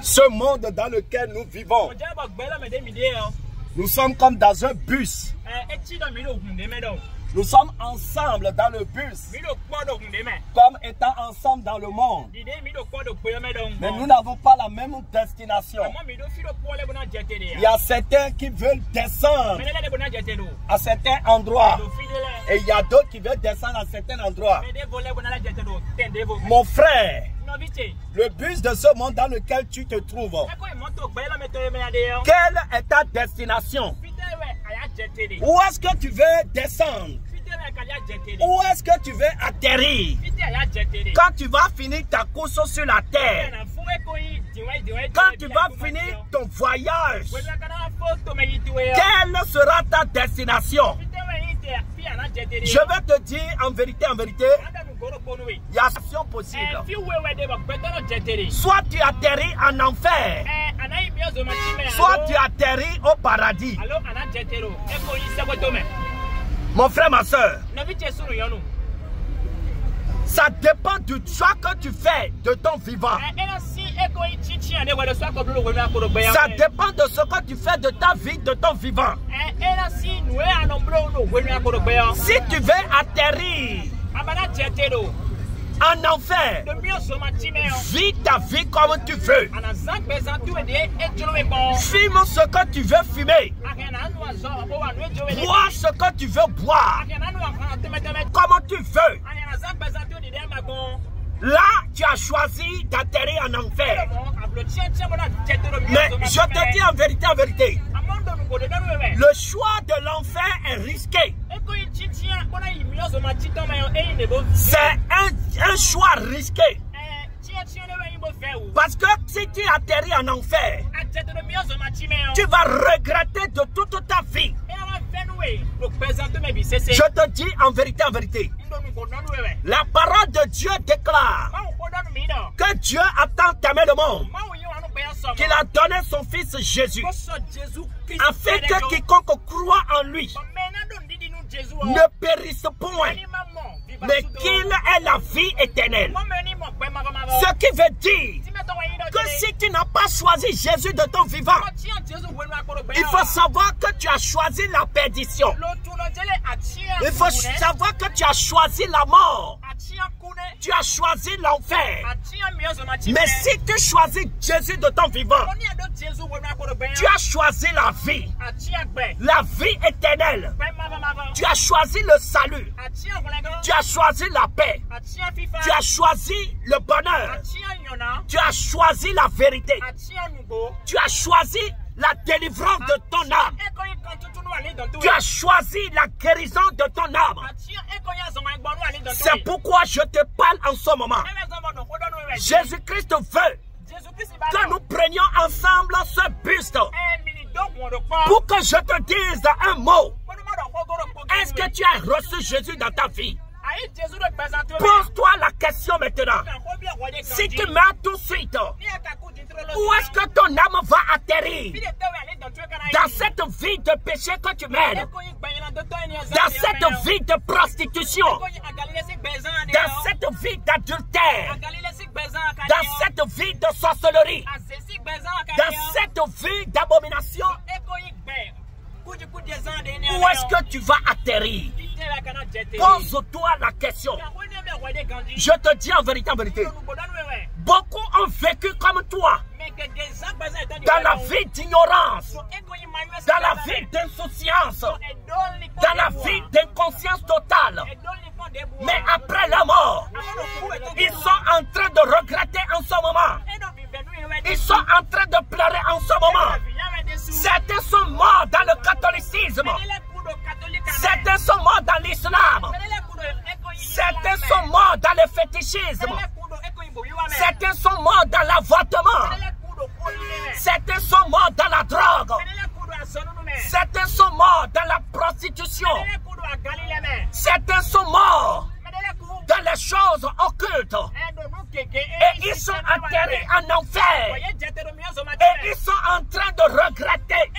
Ce monde dans lequel nous vivons, nous sommes comme dans un bus. Nous sommes ensemble dans le bus, comme étant ensemble dans le monde. Mais nous n'avons pas la même destination. Il y a certains qui veulent descendre à certains endroits. Et il y a d'autres qui veulent descendre à certains endroits. Mon frère, le bus de ce monde dans lequel tu te trouves, quelle est ta destination? Où est-ce que tu veux descendre? Où est-ce que tu veux atterrir? Quand tu vas finir ta course sur la terre, quand tu vas finir ton voyage, quelle sera ta destination? Je vais te dire en vérité, il y a option possible. Soit tu atterris en enfer, soit tu atterris au paradis. Mon frère, ma soeur, ça dépend du choix que tu fais de ton vivant. Ça dépend de ce que tu fais de ta vie, de ton vivant. Si tu veux atterrir en enfer, vis ta vie comme tu veux. Fume ce que tu veux fumer. Bois ce que tu veux boire. Comment tu veux. Là, tu as choisi d'atterrir en enfer. Mais je te dis en vérité, le choix de l'enfer est risqué. C'est un choix risqué. Parce que si tu atterris en enfer, tu vas regretter de toute ta vie. Je te dis en vérité, la parole de Dieu déclare que Dieu a tant aimé le monde qu'il a donné son fils Jésus, afin que quiconque croit en lui ne périsse point, mais qu'il ait la vie éternelle. Ce qui veut dire que si tu n'as pas choisi Jésus de ton vivant, il faut savoir que tu as choisi la perdition. Il faut savoir que tu as choisi la mort. Tu as choisi l'enfer. Mais si tu choisis Jésus de ton vivant, tu as choisi la vie éternelle. Tu as choisi le salut. Tu as choisi la paix. Tu as choisi le bonheur. Tu as choisi la vérité. Tu as choisi la délivrance de ton âme. Tu as choisi la guérison de ton âme. C'est pourquoi je te parle en ce moment. Jésus-Christ veut que nous prenions ensemble ce buste pour que je te dise un mot. Est-ce que tu as reçu Jésus dans ta vie? Pose-toi la question maintenant. Si tu meurs tout de suite, où est-ce que ton âme va atterrir? Dans cette vie de péché que tu mènes, dans cette vie de prostitution, dans cette vie d'adultère, dans cette vie de sorcellerie, dans cette vie d'abomination, où est-ce que tu vas atterrir? Pose-toi la question. Je te dis en vérité, beaucoup ont vécu comme toi, dans la vie d'ignorance, dans la vie d'insouciance, dans la vie d'inconscience totale. Mais après la mort, ils sont en train de regretter en ce moment. Ils sont en train de pleurer en ce moment. Certains sont morts dans le catholicisme. Certains sont morts dans l'islam. Certains sont morts dans le fétichisme. Certains sont morts dans l'avortement. Certains sont morts dans la drogue. Certains sont morts dans la prostitution. Certains sont morts dans les choses occultes. Et ils sont atterrés en enfer. Et ils sont en train de regretter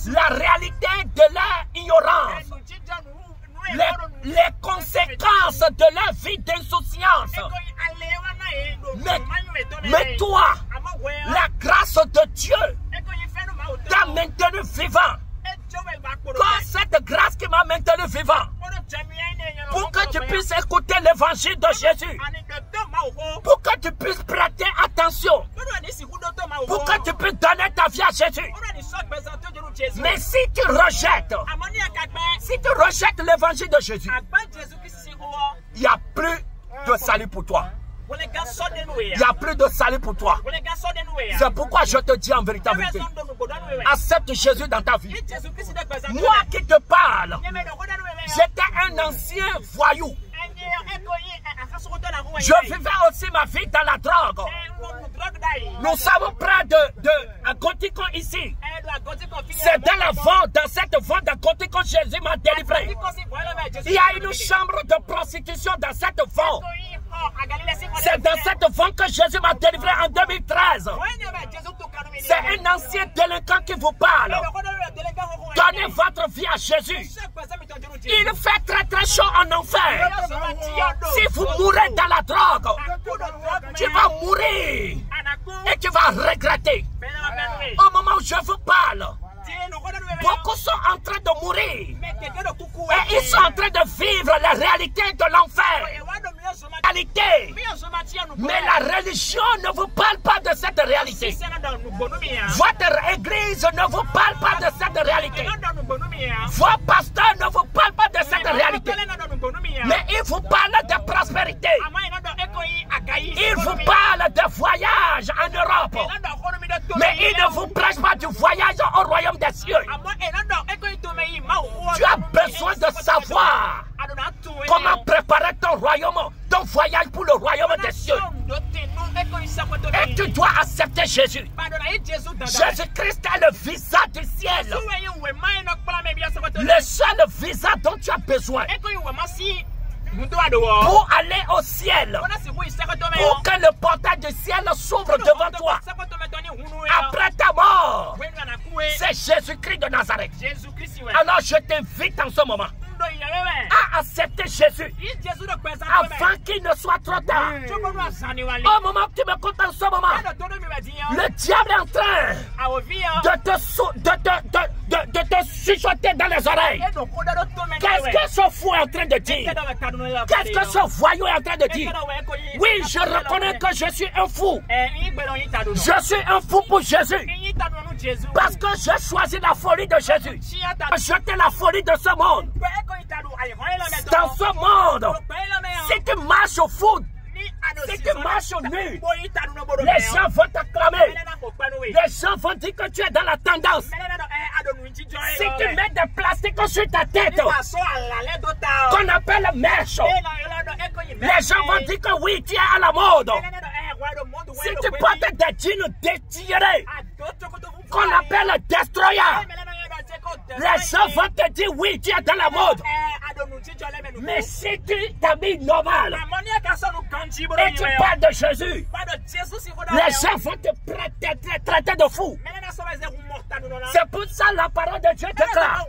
la réalité de leur ignorance. Les conséquences de leur vie d'insouciance. Mais toi, la de Dieu t'a maintenu vivant. Quand cette grâce qui m'a maintenu vivant, pour que tu puisses écouter l'évangile de Jésus, pour que tu puisses prêter attention, pour que tu puisses donner ta vie à Jésus. Mais si tu rejettes l'évangile de Jésus, il n'y a plus de salut pour toi. Il n'y a plus de salut pour toi. C'est pourquoi je te dis en vérité, accepte Jésus dans ta vie. Moi qui te parle, j'étais un ancien voyou. Je vivais aussi ma vie dans la drogue. Nous sommes près de Gotikon ici. C'est dans la vente, dans cette vente de Gotikon, Jésus m'a délivré. Il y a une chambre de prostitution dans cette vente. C'est dans cette vente que Jésus m'a délivré en 2013. C'est un ancien délinquant qui vous parle. Donnez votre vie à Jésus. Il fait très très chaud en enfer. Si vous mourrez dans la drogue, tu vas mourir et tu vas regretter. Au moment où je vous parle, beaucoup sont en train de mourir et ils sont en train de vivre la réalité de l'enfer. Mais la religion ne vous parle pas de cette réalité. Votre église ne vous parle pas de cette réalité. Vos pasteurs ne vous parlent pas de cette réalité. Mais ils vous parlent de prospérité. Ils vous parlent de voyage en Europe. Mais ils ne vous prêchent pas du voyage au royaume des cieux. Tu as besoin de savoir comment préparer ton royaume, ton voyage pour le royaume des cieux. Et tu dois accepter Jésus. Jésus-Christ est le visa du ciel. Le seul visa dont tu as besoin pour aller au ciel, pour que le portail du ciel s'ouvre devant toi après ta mort. C'est Jésus-Christ de Nazareth. Alors je t'invite en ce moment à accepter Jésus avant qu'il ne soit trop tard. Au moment où tu me comptes en ce moment, le diable est en train de te chuchoter dans les oreilles. Qu'est-ce que ce fou est en train de dire? Qu'est-ce que ce voyou est en train de dire? Oui, je reconnais que je suis un fou. Je suis un fou pour Jésus. Parce que j'ai choisi la folie de Jésus. Jeter la folie de ce monde. Dans ce monde, si tu marches au foot, si tu marches au nu, les gens vont t'acclamer. Les gens vont dire que tu es dans la tendance. Si tu mets des plastiques sur ta tête, qu'on appelle mèche, les gens vont dire que oui, tu es à la mode. Si tu portes des jeans détirés, qu'on appelle destroyer, les gens vont te dire oui, tu es dans la mode. Mais si tu t'habilles normal et tu parles de Jésus, les gens vont te traiter de fou. C'est pour ça la parole de Dieu déclare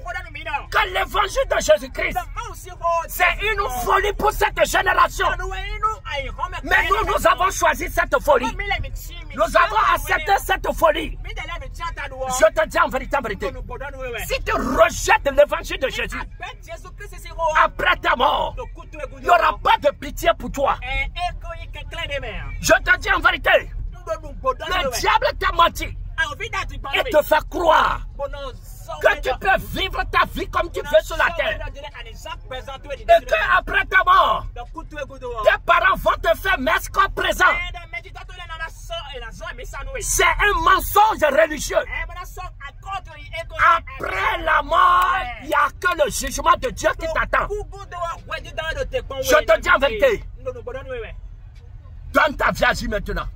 que l'évangile de Jésus-Christ, c'est une folie pour cette génération. Mais nous avons choisi cette folie. Nous avons accepté cette folie. Je te dis en vérité, si tu rejettes l'évangile de Jésus, après ta mort, il n'y aura pas de pitié pour toi. Je te dis en vérité, le diable t'a menti et te fait croire que tu peux vivre ta vie comme tu veux sur la terre. Et qu'après ta mort, tes parents vont te faire mesque présent. C'est un mensonge religieux. Après la mort, il n'y a que le jugement de Dieu qui t'attend. Je te dis en vérité, donne ta vie à Jésus maintenant.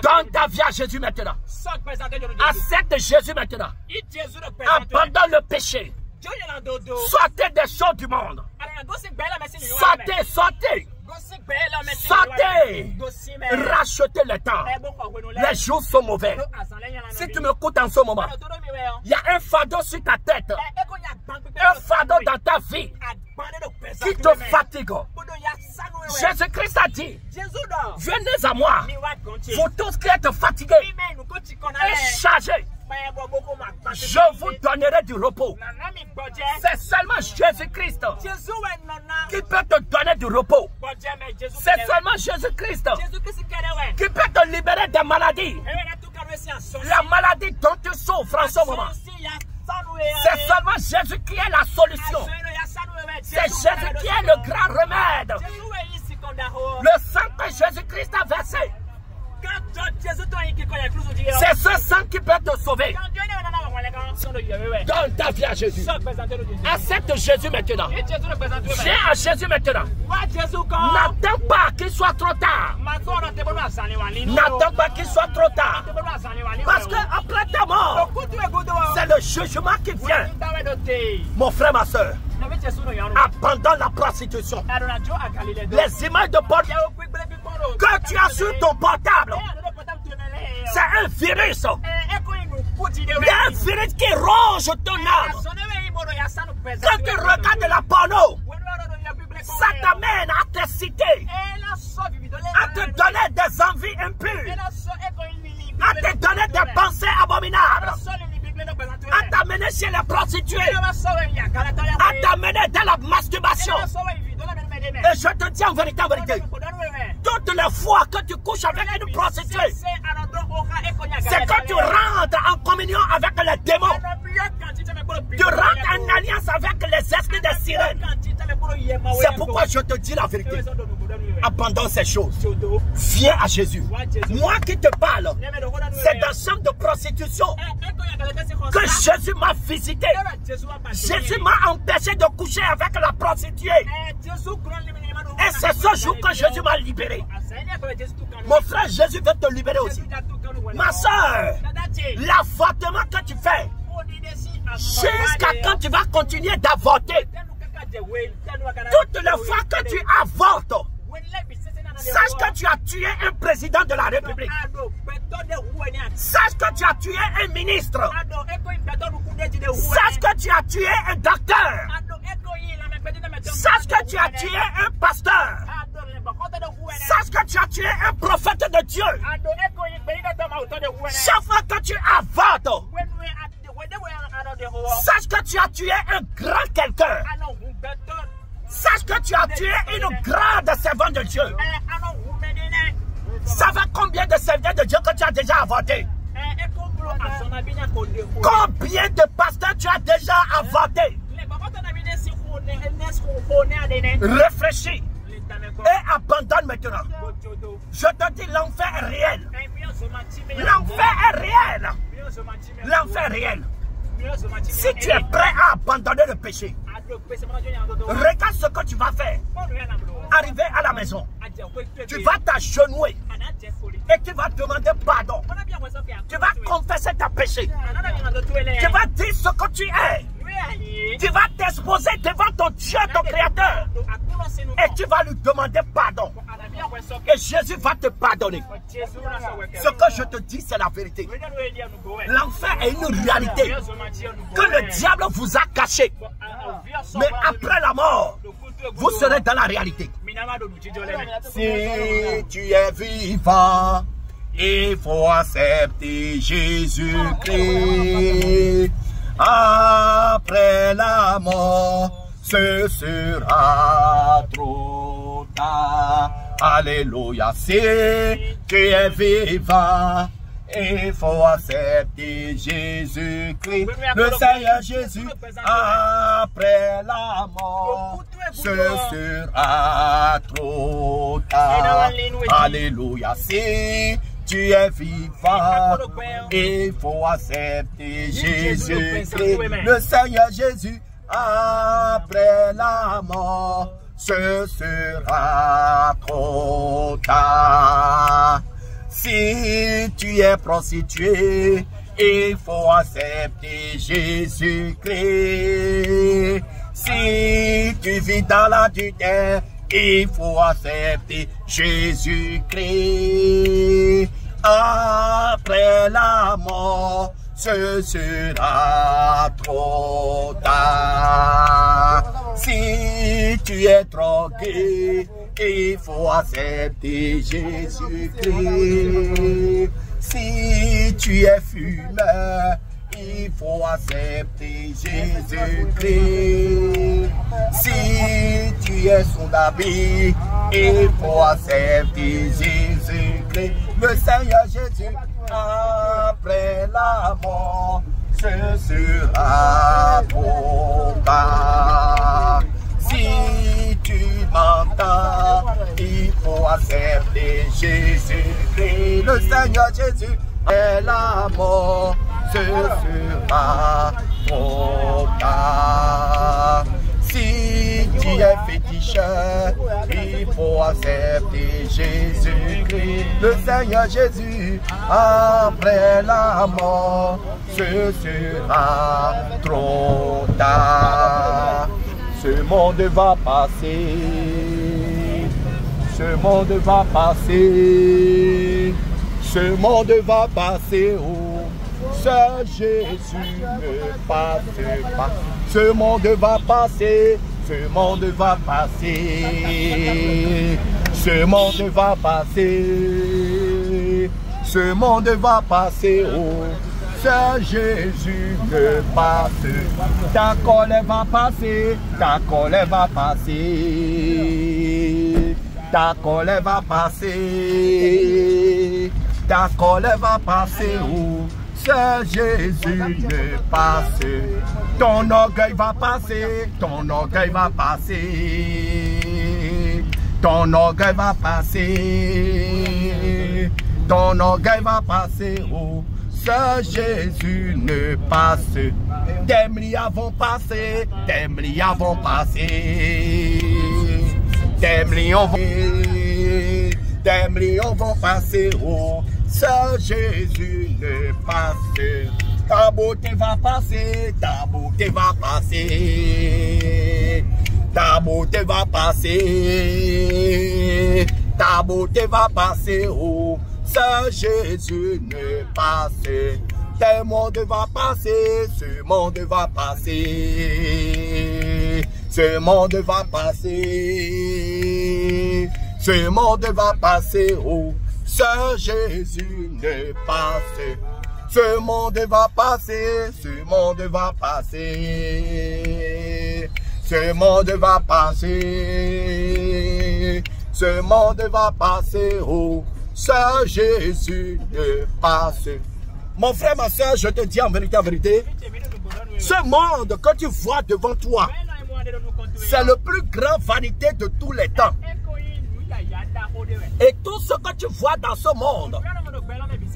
Donne ta vie à Jésus maintenant. Accepte Jésus maintenant. Abandonne le péché. Sortez des choses du monde. Sortez, sortez. Sortez. Rachetez le temps. Les jours sont mauvais. Si tu m'écoutes en ce moment, il y a un fardeau sur ta tête. Un fardeau dans ta vie qui te fatigue. Jésus-Christ a dit, venez à moi, vous tous qui êtes fatigués et chargés, je vous donnerai du repos. C'est seulement Jésus-Christ qui peut te donner du repos. C'est seulement Jésus-Christ qui peut te libérer des maladies. La maladie dont tu souffres en ce moment, c'est seulement Jésus qui est la solution. C'est Jésus qui est le grand remède. Le sang que Jésus-Christ a versé, c'est ce sang qui peut te sauver. Donne ta vie à Jésus. Accepte Jésus maintenant. Viens à Jésus maintenant. N'attends pas qu'il soit trop tard. N'attends pas qu'il soit trop tard. Parce qu'après ta mort, c'est le jugement qui vient. Mon frère, ma soeur, abandonne la prostitution. Les images de porte que tu as sur ton portable, c'est un virus. Il y a un virus qui ronge ton âme. Quand tu regardes la porno, ça t'amène à t'exciter, à te donner des envies impures, à te donner des pensées abominables, à t'amener chez les prostituées, à t'amener dans la masturbation. Et je te dis en vérité, toutes les fois que tu couches avec une prostituée, c'est quand tu rentres en communion avec les démons. Tu rentres en alliance avec les esprits des sirènes. C'est pourquoi je te dis la vérité. Abandonne ces choses. Viens à Jésus. Moi qui te parle, c'est dans chambre de prostitution que Jésus m'a visité. Jésus m'a empêché de coucher avec la prostituée. Et c'est ce jour que Jésus m'a libéré. Mon frère, Jésus veut te libérer aussi. Ma soeur, l'avortement que tu fais, jusqu'à quand tu vas continuer d'avorter, toutes les fois que tu avortes, sache que tu as tué un président de la République. Sache que tu as tué un ministre. Sache que tu as tué un docteur. Sache que tu as tué un pasteur. Sache que tu as tué un prophète de Dieu. Chaque fois que tu avortes, sache que tu as tué un grand quelqu'un. Sache que tu as tué une grande servante de Dieu. Ça fait combien de serviteurs de Dieu que tu as déjà avorté? Combien de pasteurs tu as déjà avorté? Réfléchis et abandonne maintenant. Je te dis, l'enfer est réel. L'enfer est réel. L'enfer est réel. Si tu es prêt à abandonner le péché, regarde ce que tu vas faire. Arriver à la maison, tu vas t'agenouiller et tu vas demander pardon. Tu vas confesser ta péché. Tu vas dire ce que tu es. Tu vas t'exposer devant ton Dieu, ton Créateur. Et tu vas lui demander pardon. Et Jésus va te pardonner. Ce que je te dis, c'est la vérité. L'enfer est une réalité que le diable vous a caché. Mais après la mort, vous serez dans la réalité. Si tu es vivant, il faut accepter Jésus-Christ. Après la mort, ce sera trop tard. Alléluia. Si tu es vivant, il faut accepter Jésus-Christ, le Seigneur Jésus. Après la mort, ce sera trop tard. Alléluia. Si tu es vivant, il faut accepter Jésus-Christ, le Seigneur Jésus. Après la mort, ce sera trop tard. Si tu es prostitué, il faut accepter Jésus-Christ. Si tu vis dans l'adultère, il faut accepter Jésus-Christ. Après la mort, ce sera trop tard. Si tu es drogué, il faut accepter Jésus-Christ. Si tu es fumeur, il faut accepter Jésus-Christ. Si tu es son habit, il faut accepter Jésus-Christ. Le Seigneur Jésus, après la mort, ce sera pour toi. Si tu m'entends, il faut accepter Jésus-Christ. Le Seigneur Jésus, après la mort, ce sera pour toi. Si tu es féticheur, il faut accepter Jésus-Christ. Le Seigneur Jésus, après la mort, ce sera trop tard. Ce monde va passer, ce monde va passer, ce monde va passer, oh, ce Jésus ne passe pas. Ce monde va passer, ce monde va passer, ce monde va passer, ce monde va passer, oh, ce Jésus ne passe. Ta colère va passer, ta colère va passer, ta colère va passer, ta colère va passer, oh, ce Jésus ne passe. Ton orgueil va passer, ton orgueil va passer, ton orgueil va passer, ton orgueil va passer, oh, ce Jésus ne passe. Des milliards vont passer, des milliards vont passer, des millions vont passer, oh, ce Jésus ne passe. Ta beauté va passer, ta beauté va passer, ta beauté va passer, ta beauté va passer, oh, ce Jésus ne passe. Ce monde va passer, ce monde va passer, ce monde va passer, ce monde va passer, oh, ce Jésus ne passe. Ce monde va passer, ce monde va passer, ce monde va passer, ce monde va passer, oh, ce Jésus ne passe. Mon frère, ma soeur, je te dis en vérité, ce monde que tu vois devant toi, c'est le plus grand vanité de tous les temps. Et tout ce que tu vois dans ce monde,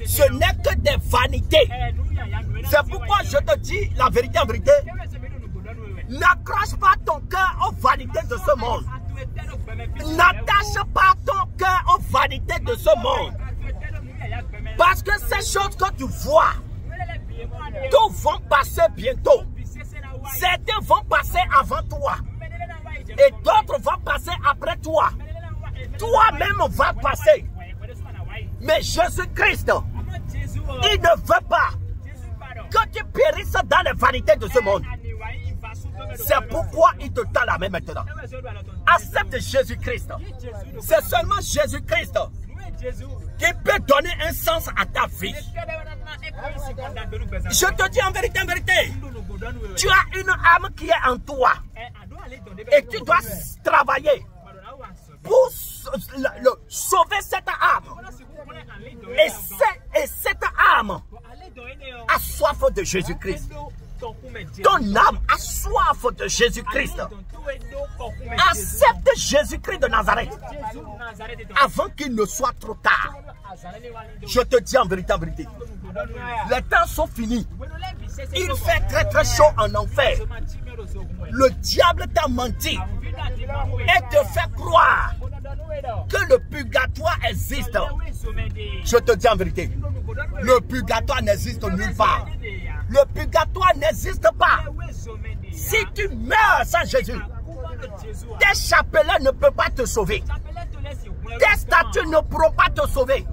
ce n'est que des vanités. C'est pourquoi je te dis la vérité en vérité. N'accroche pas ton cœur aux vanités de ce monde. N'attache pas ton cœur aux vanités de ce monde. Parce que ces choses que tu vois, tout vont passer bientôt. Certains vont passer avant toi. Et d'autres vont passer après toi. Toi-même va passer. Mais Jésus-Christ, il ne veut pas que tu périsses dans les vanités de ce monde. C'est pourquoi il te tend la main maintenant. Accepte Jésus-Christ. C'est seulement Jésus-Christ qui peut donner un sens à ta vie. Je te dis en vérité, tu as une âme qui est en toi. Et tu dois travailler pour sauver cette âme. Et cette âme a soif de Jésus-Christ. Ton âme a soif de Jésus-Christ. Accepte Jésus-Christ de Nazareth avant qu'il ne soit trop tard. Je te dis en vérité, les temps sont finis. Il fait très chaud en enfer. Le diable t'a menti et te fait croire que le purgatoire existe. Je te dis en vérité, le purgatoire n'existe nulle part. Le purgatoire n'existe pas. Si tu meurs sans Jésus, tes chapelets ne peuvent pas te sauver. Tes statues ne pourront pas te sauver.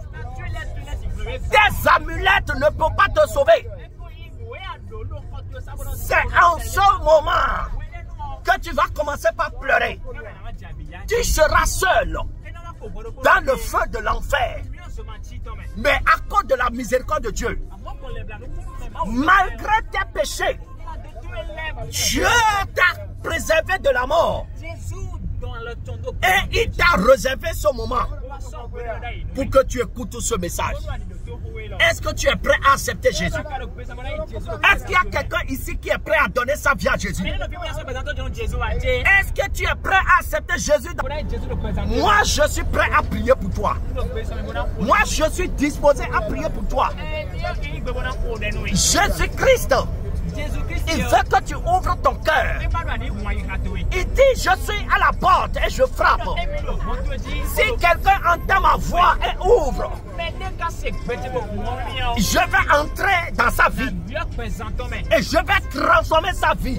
Tes amulettes ne peuvent pas te sauver. C'est en ce moment que tu vas commencer par pleurer. Tu seras seul dans le feu de l'enfer. Mais à cause de la miséricorde de Dieu, malgré tes péchés, Dieu t'a préservé de la mort. Et il t'a réservé ce moment pour que tu écoutes ce message. Est-ce que tu es prêt à accepter Jésus? Est-ce qu'il y a quelqu'un ici qui est prêt à donner sa vie à Jésus? Est-ce que tu es prêt à accepter Jésus? Moi, je suis prêt à prier pour toi. Moi, je suis disposé à prier pour toi. Jésus-Christ, il veut que tu ouvres ton cœur. Il dit, je suis à la porte et je frappe. Si quelqu'un entend ma voix et ouvre, je vais entrer dans sa vie et je vais transformer sa vie.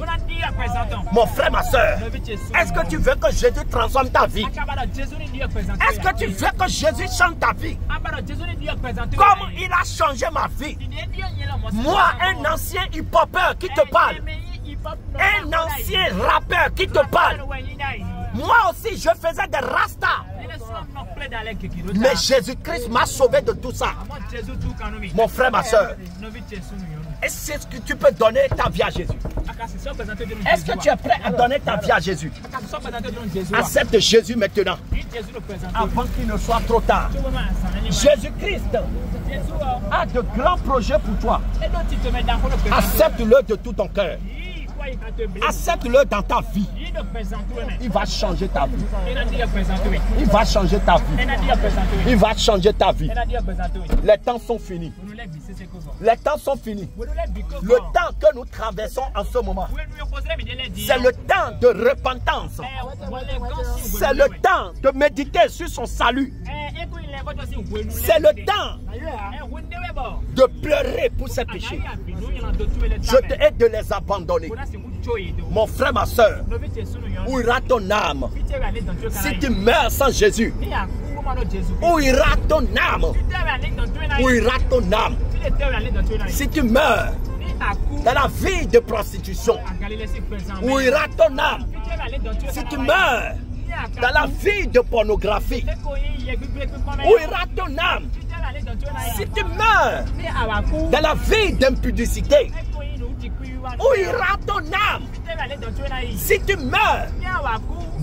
Mon frère, ma soeur, est-ce que tu veux que Jésus transforme ta vie? Est-ce que tu veux que Jésus change ta vie? Comme il a changé ma vie. Moi, un ancien hip-hopper qui te parle, un ancien rappeur qui te parle. Moi aussi, je faisais des rastas. Mais Jésus-Christ m'a sauvé de tout ça. Mon frère, ma soeur, est-ce que tu peux donner ta vie à Jésus? Est-ce que tu es prêt à donner ta vie à Jésus? Accepte Jésus maintenant, avant qu'il ne soit trop tard. Jésus-Christ a de grands projets pour toi. Accepte-le de tout ton cœur. Accepte-le dans ta vie. Il va changer ta vie. Il va changer ta vie. Il va changer ta vie. Les temps sont finis. Les temps sont finis. Le temps que nous traversons en ce moment, c'est le temps de repentance. C'est le temps de méditer sur son salut. C'est le temps de pleurer pour ses péchés. Je t'aide de les abandonner. Mon frère, ma soeur, où ira ton âme si tu meurs sans Jésus? Où ira ton âme? Où ira ton âme si tu meurs dans la vie de prostitution? Où ira ton âme si tu meurs dans la vie de pornographie? Où ira ton âme si tu meurs dans la vie d'impudicité? Où ira ton âme si tu meurs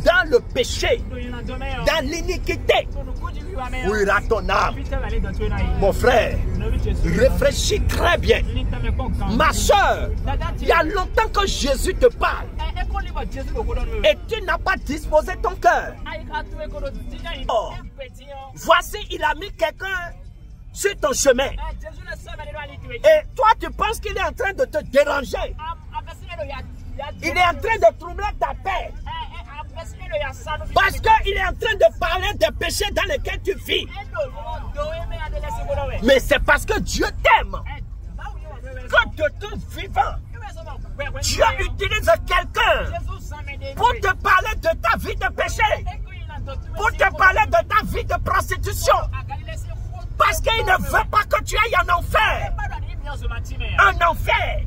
dans le péché, dans l'iniquité? Où ira ton âme? Mon frère, réfléchis très bien. Ma soeur, il y a longtemps que Jésus te parle et tu n'as pas disposé ton cœur. Oh, voici, il a mis quelqu'un sur ton chemin. Et toi, tu penses qu'il est en train de te déranger. Il est en train de troubler ta paix. Parce qu'il est en train de parler des péchés dans lesquels tu vis. Mais c'est parce que Dieu t'aime. Que de tout vivant, Dieu utilise quelqu'un pour te parler de ta vie de péché, pour te parler de ta vie de prostitution. Parce qu'il ne veut pas que tu ailles en enfer. Un enfer.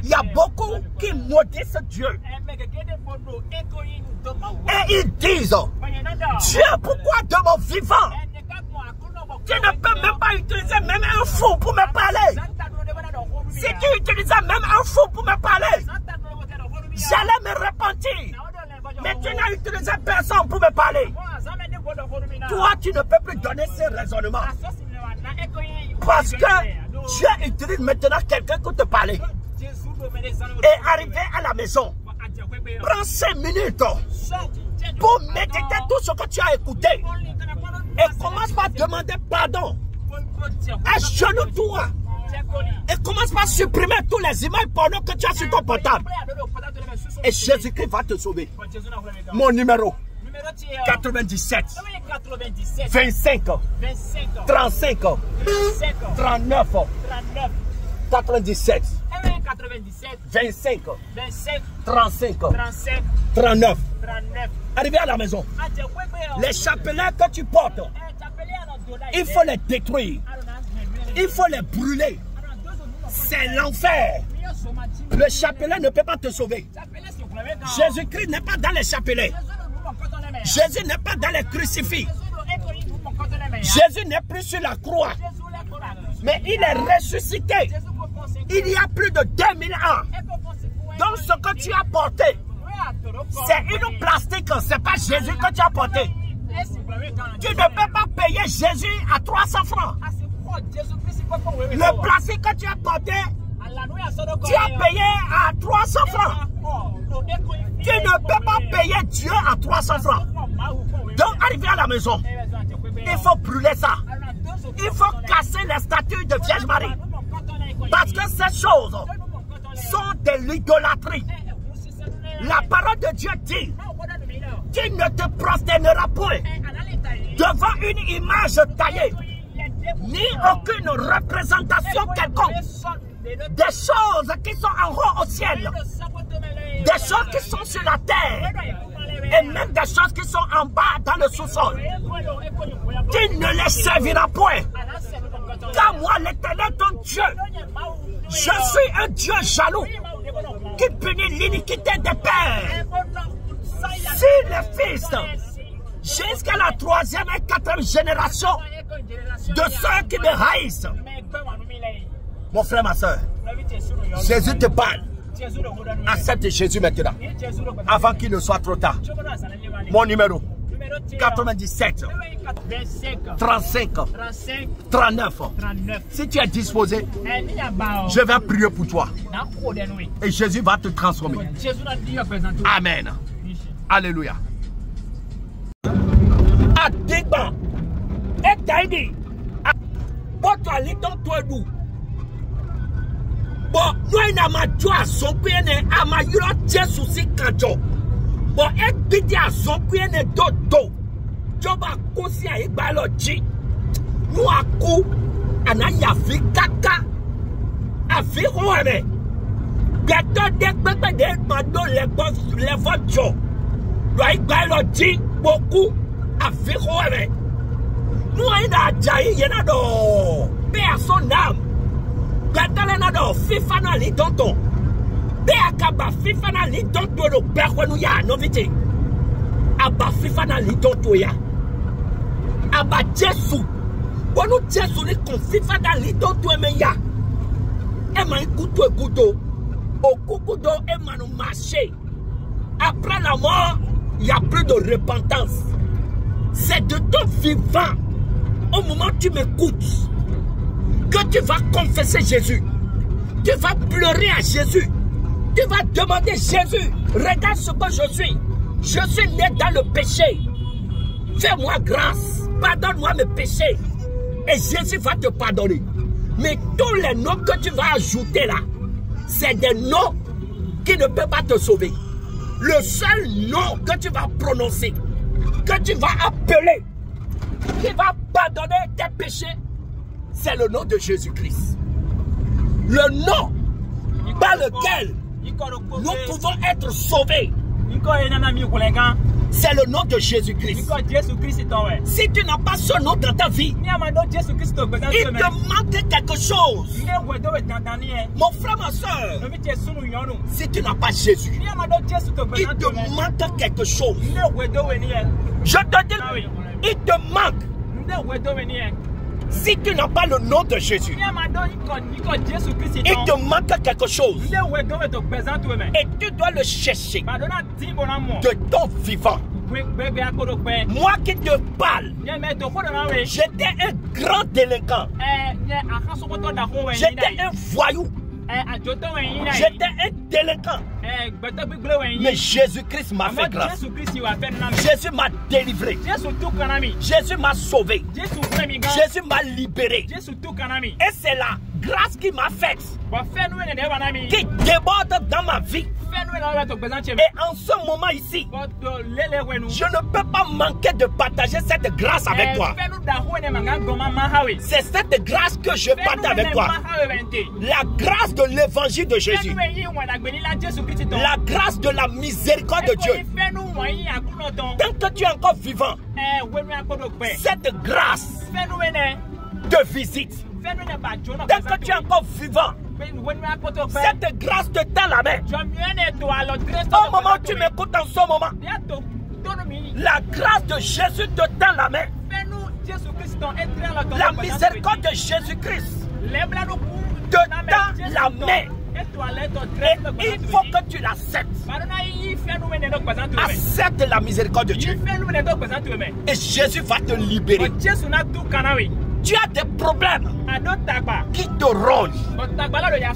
Il y a beaucoup qui maudissent Dieu. Et ils disent, Dieu, pourquoi de mon vivant, tu ne peux même pas utiliser même un fou pour me parler? Si tu utilisais même un fou pour me parler, j'allais me repentir. Mais tu n'as utilisé personne pour me parler. Toi, tu ne peux plus donner ces raisonnements. Parce que Dieu utilise maintenant quelqu'un pour te parler. Et arriver à la maison, prends 5 minutes pour méditer tout ce que tu as écouté. Et commence par demander pardon. Agenouille-toi. Et commence par supprimer tous les images porno que tu as sur ton portable. Et Jésus-Christ va te sauver. Mon numéro 97 25 35 39 97 25 35 39. Arrivé à la maison, les chapelets que tu portes, il faut les détruire. Il faut les brûler. C'est l'enfer. Le chapelet ne peut pas te sauver. Jésus-Christ n'est pas dans les chapelets. Jésus n'est pas dans les crucifix. Jésus n'est plus sur la croix. Mais il est ressuscité. Il y a plus de 2000 ans. Donc ce que tu as porté, c'est une plastique, c'est pas Jésus que tu as porté. Tu ne peux pas payer Jésus à 300 francs. Le plastique que tu as porté, tu as payé à 300 francs. Tu ne peux pas payer Dieu à 300 francs. Donc arrivé à la maison, il faut brûler ça. Il faut casser les statues de Vierge Marie. Parce que ces choses sont de l'idolâtrie. La parole de Dieu dit, tu ne te prosterneras point devant une image taillée, ni aucune représentation quelconque. Des choses qui sont en haut au ciel, des choses qui sont sur la terre, et même des choses qui sont en bas dans le sous-sol. Tu ne les serviras point. Car moi, l'Éternel, ton Dieu, je suis un Dieu jaloux qui punit l'iniquité des pères sur les fils jusqu'à la 3e et 4e génération de ceux qui me haïssent. Mon frère, ma soeur, Jésus te parle. Accepte Jésus maintenant, avant qu'il ne soit trop tard. Mon numéro 97 35 39. Si tu es disposé, je vais prier pour toi. Et Jésus va te transformer. Amen. Alléluia. Adigba. Et Taïdi. Votre liton toi doux. Bon, nous n'avons pas son pied à ma yura Jésus si kanjo. Bon, et bidi à son pied dodo. Joba kosi a ibaloji. Nous a coup, anaya fi kaka. A fi hoare. Bientôt des bébés des bandeaux les voitures. Nous ibaloji beaucoup. A fi hoare. Nous a jaï yenado. Paix à son âme. Gatalana FIFA na li tonton. Be akaba FIFA na li tonton lo berwenu ya novité. Aba FIFA na li tonton ya. Aba Jésus. Bonu Jésus ni kon FIFA na li tonton me ya. E ma ikuto ekuto. Okukudo e manu marché. Après la mort, il n'y a plus de repentance. C'est de ton vivant. Au moment où tu m'écoutes, que tu vas confesser Jésus, tu vas pleurer à Jésus, tu vas demander Jésus, regarde ce que je suis né dans le péché, fais-moi grâce, pardonne-moi mes péchés, et Jésus va te pardonner. Mais tous les noms que tu vas ajouter là, c'est des noms qui ne peuvent pas te sauver. Le seul nom que tu vas prononcer, que tu vas appeler, qui va pardonner tes péchés, c'est le nom de Jésus-Christ. Le nom par lequel nous pouvons être sauvés, c'est le nom de Jésus-Christ. Si tu n'as pas ce nom dans ta vie, il te manque quelque chose. Mon frère, ma soeur, si tu n'as pas Jésus, il te manque quelque chose. Je te dis, il te manque. Si tu n'as pas le nom de Jésus, il te manque quelque chose. Et tu dois le chercher de ton vivant. Moi qui te parle, j'étais un grand délinquant. J'étais un voyou. J'étais un délinquant. Mais Jésus-Christ m'a fait grâce. Jésus m'a délivré. Jésus m'a sauvé. Jésus m'a libéré. Et c'est la grâce qui m'a faite, qui déborde dans ma vie. Et en ce moment ici, je ne peux pas manquer de partager cette grâce avec toi. C'est cette grâce que je partage avec toi. La grâce de l'évangile de Jésus. La grâce de la miséricorde de Dieu. Tant que tu es encore vivant, cette grâce te visite. Tant que tu es encore vivant, cette grâce te tend la main. Au moment où tu m'écoutes en ce moment, la grâce de Jésus te tend la main. La miséricorde de Jésus-Christ te tend la main. Et il faut que tu l'acceptes. Accepte la miséricorde de Dieu. Et Jésus va te libérer. Tu as des problèmes qui te rongent.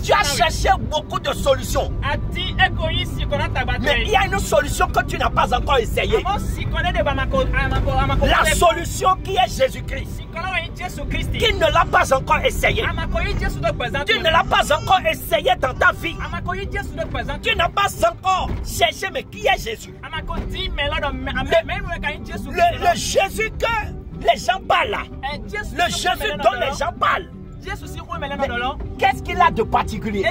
Tu as cherché beaucoup de solutions. Mais il y a une solution que tu n'as pas encore essayée. La solution qui est Jésus-Christ. Qui ne l'a pas encore essayé. Tu ne l'as pas encore essayé dans ta vie. Tu n'as pas encore cherché, mais qui est Jésus? Le Jésus que les gens parlent. Le Jésus dont les gens parlent. Qu'est-ce qu'il a de particulier?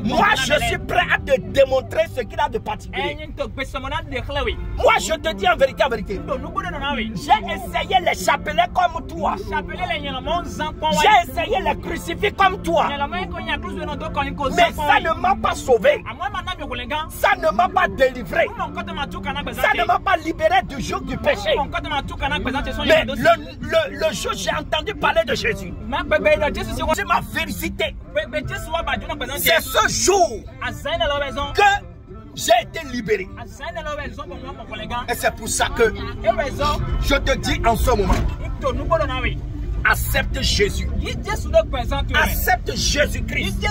Moi, je suis prêt à te démontrer ce qu'il a de particulier. Moi, je te dis en vérité, j'ai essayé les chapelets comme toi. J'ai essayé les crucifix comme toi. Mais ça ne m'a pas sauvé. Ça ne m'a pas délivré. Ça ne m'a pas libéré du joug du péché. Mais le jour où j'ai entendu parler de Jésus, tu m'as félicité. C'est ce jour que j'ai été libéré. Et c'est pour ça que je te dis en ce moment, accepte Jésus. Accepte Jésus-Christ.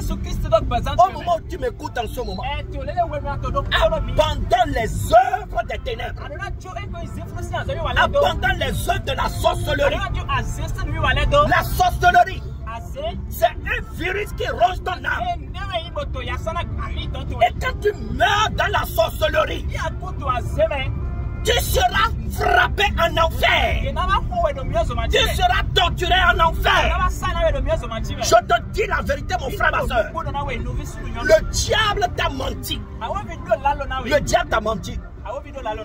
Au moment où tu m'écoutes en ce moment, abandonne les œuvres des ténèbres. Abandonne les œuvres de la sorcellerie. La sorcellerie, c'est un virus qui ronge ton âme. Et quand tu meurs dans la sorcellerie, tu seras frappé en enfer. Tu seras torturé en enfer. Je te dis la vérité, mon frère, ma soeur. Le diable t'a menti. Le diable t'a menti.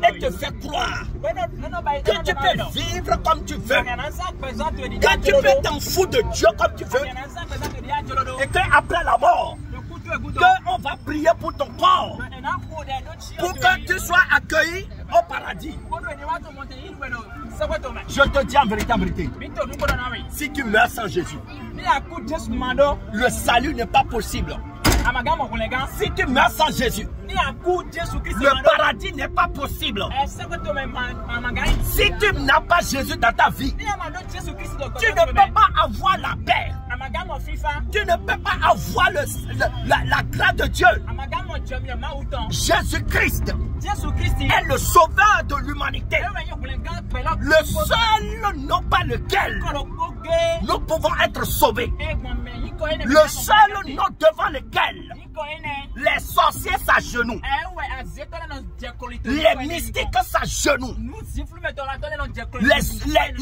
Et te fait croire que tu peux vivre comme tu veux, que tu peux t'en foutre de Dieu comme tu veux, et qu'après la mort, qu'on va prier pour ton corps, pour que tu sois accueilli au paradis. Je te dis en vérité, si tu meurs sans Jésus, le salut n'est pas possible. Si tu meurs sans Jésus, le paradis n'est pas possible. Si tu n'as pas Jésus dans ta vie, tu ne peux pas avoir la paix. Tu ne peux pas avoir la grâce de Dieu. Jésus-Christ est le sauveur de l'humanité. Le seul nom par lequel nous pouvons être sauvés. Le seul nom devant lequel les sorciers s'agenouillent. Les mystiques s'agenouillent.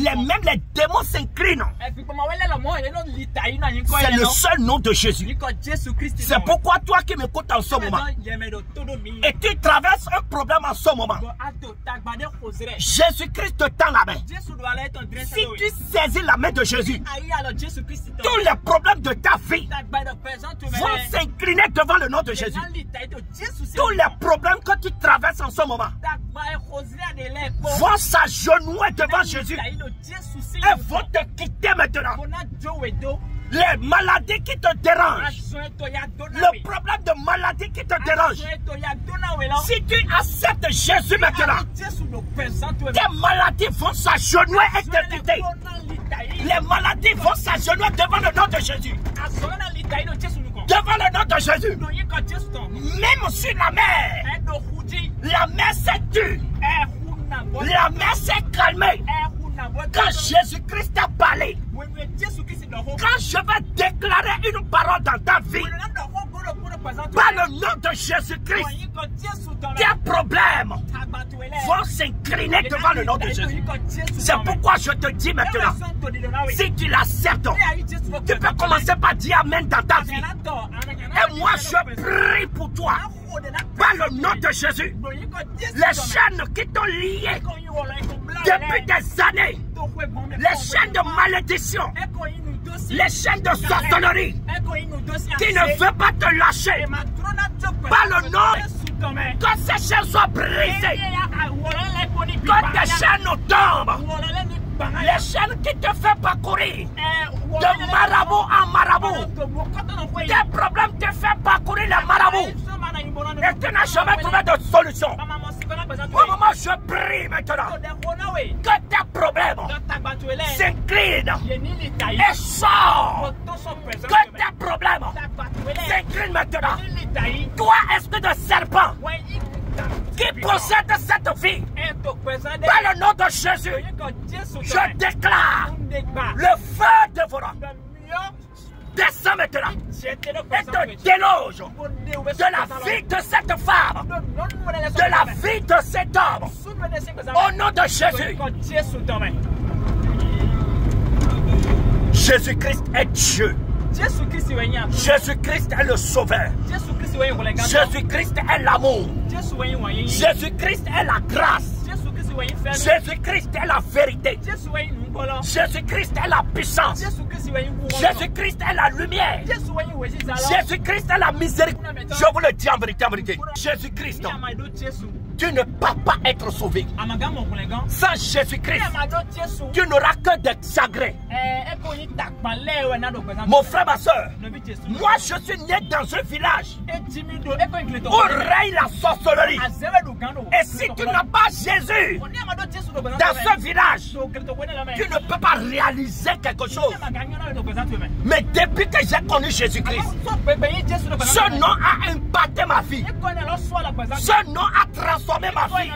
Même les démons s'inclinent. C'est le seul nom de Jésus. C'est pourquoi toi qui m'écoutes en ce moment et tu traverses un problème en ce moment, Jésus-Christ te tend la main. Si tu saisis la main de Jésus, tous les problèmes de ta vie vont s'incliner devant le nom de Jésus. Tous les problèmes que tu traverses en ce moment vont s'agenouiller devant Jésus et vont te quitter maintenant. Les maladies qui te dérangent, le problème de maladie qui te dérange, si tu acceptes Jésus maintenant, tes maladies vont s'agenouiller et te quitter. Les maladies vont s'agenouiller devant le nom de Jésus. Devant le nom de Jésus. Même sur la mer s'est tue. La mer s'est calmée. Quand Jésus-Christ a parlé, quand je vais déclarer une parole dans ta vie, par le nom de Jésus-Christ, tes problèmes vont s'incliner devant le nom de Jésus. C'est pourquoi je te dis maintenant, si tu l'acceptes, tu peux commencer par dire Amen dans ta vie. Et moi je prie pour toi, par le nom de Jésus, les chaînes qui t'ont lié depuis des années, les chaînes de malédiction, les chaînes de sorcellerie qui ne veulent pas te lâcher, par le nom, que ces chaînes soient brisées, que tes chaînes tombent, Les chaînes qui te font parcourir de marabout en marabout. Tes problèmes te font parcourir les marabouts. Et tu n'as jamais trouvé de solution. Au moment où je prie maintenant, que tes problèmes s'inclinent et sortent. Que tes problèmes s'inclinent maintenant. Toi, esprit de serpent, qui possède cette vie, par le nom de Jésus, je déclare le feu dévorant. Descends maintenant et te déloge de la vie de cette femme, de la vie de cet homme, au nom de Jésus. Jésus-Christ est Dieu. Jésus-Christ est le Sauveur. Jésus-Christ est l'amour. Jésus-Christ est la grâce. Jésus-Christ est la vérité. Jésus-Christ est la puissance. Jésus-Christ est la lumière. Jésus-Christ est la miséricorde. Je vous le dis en vérité, Jésus-Christ, tu ne peux pas être sauvé. Sans Jésus-Christ, tu n'auras que des chagrins. Mon frère, ma soeur, moi je suis né dans un village où règne la sorcellerie. Et si tu n'as pas Jésus dans ce village, tu ne peux pas réaliser quelque chose. Mais depuis que j'ai connu Jésus-Christ, ce nom a impacté ma vie. Ce nom a transformé ma vie.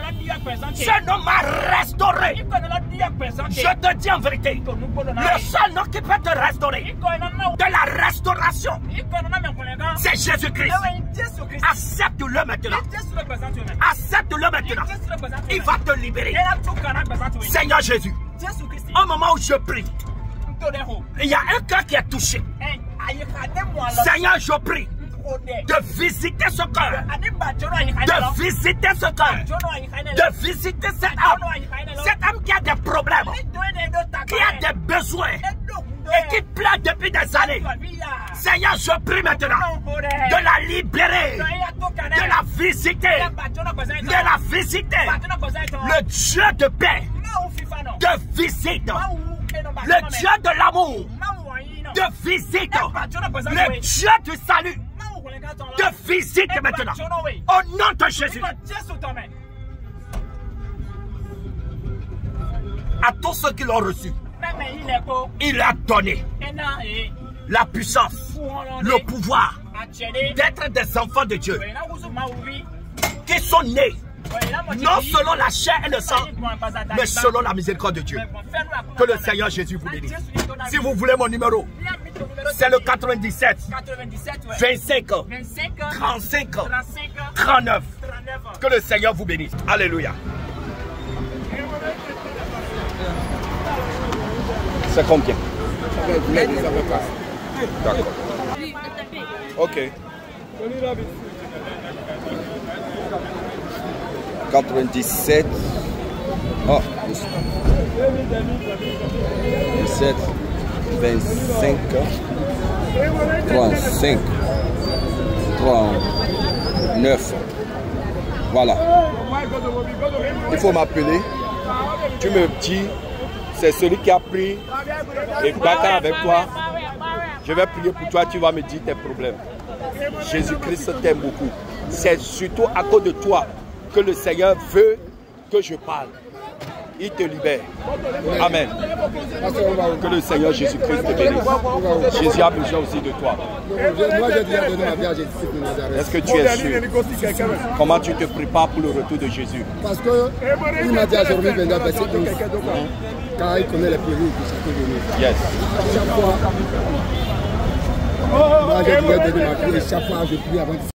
Ce nom m'a restauré. Je te dis en vérité, le seul nom qui peut te restaurer, de la restauration, c'est Jésus-Christ. Accepte-le maintenant. Accepte-le maintenant. Il va te libérer. Seigneur Jésus, au moment où je prie, il y a un cœur qui est touché. Seigneur, je prie de visiter ce cœur, de visiter ce cœur, de visiter cette âme qui a des problèmes, qui a des besoins et qui pleure depuis des années. Seigneur, je prie maintenant de la libérer, de la visiter, le Dieu de paix, de visite, le Dieu de l'amour, de visite, le Dieu du salut, de visite maintenant, au nom de Jésus. À tous ceux qui l'ont reçu, il a donné la puissance, le pouvoir d'être des enfants de Dieu qui sont nés non selon la chair et le sang, mais selon la miséricorde de Dieu. Que le Seigneur Jésus vous bénisse. Si vous voulez mon numéro, c'est le 97 25 35 39. Que le Seigneur vous bénisse. Alléluia. C'est combien? D'accord. Ok. 97. Oh, 17, 25, 35, 39. Voilà. Il faut m'appeler. Tu me dis, c'est celui qui a pris les bâtards avec toi. Je vais prier pour toi, tu vas me dire tes problèmes. Jésus-Christ t'aime beaucoup. C'est surtout à cause de toi que le Seigneur veut que je parle. Il te libère. Amen. Que le Seigneur Jésus-Christ te bénisse. Jésus a besoin aussi de toi. Moi, j'ai déjà donné ma vie à Jésus. Est-ce que tu es sûr? Comment tu te prépares pour le retour de Jésus? Parce qu'il m'a dit à Jérémie 22, verset 12, car il connaît les périls qui sont venus. Yes. Chaque fois, moi j'ai déjà donné ma vie et chaque fois je prie avant de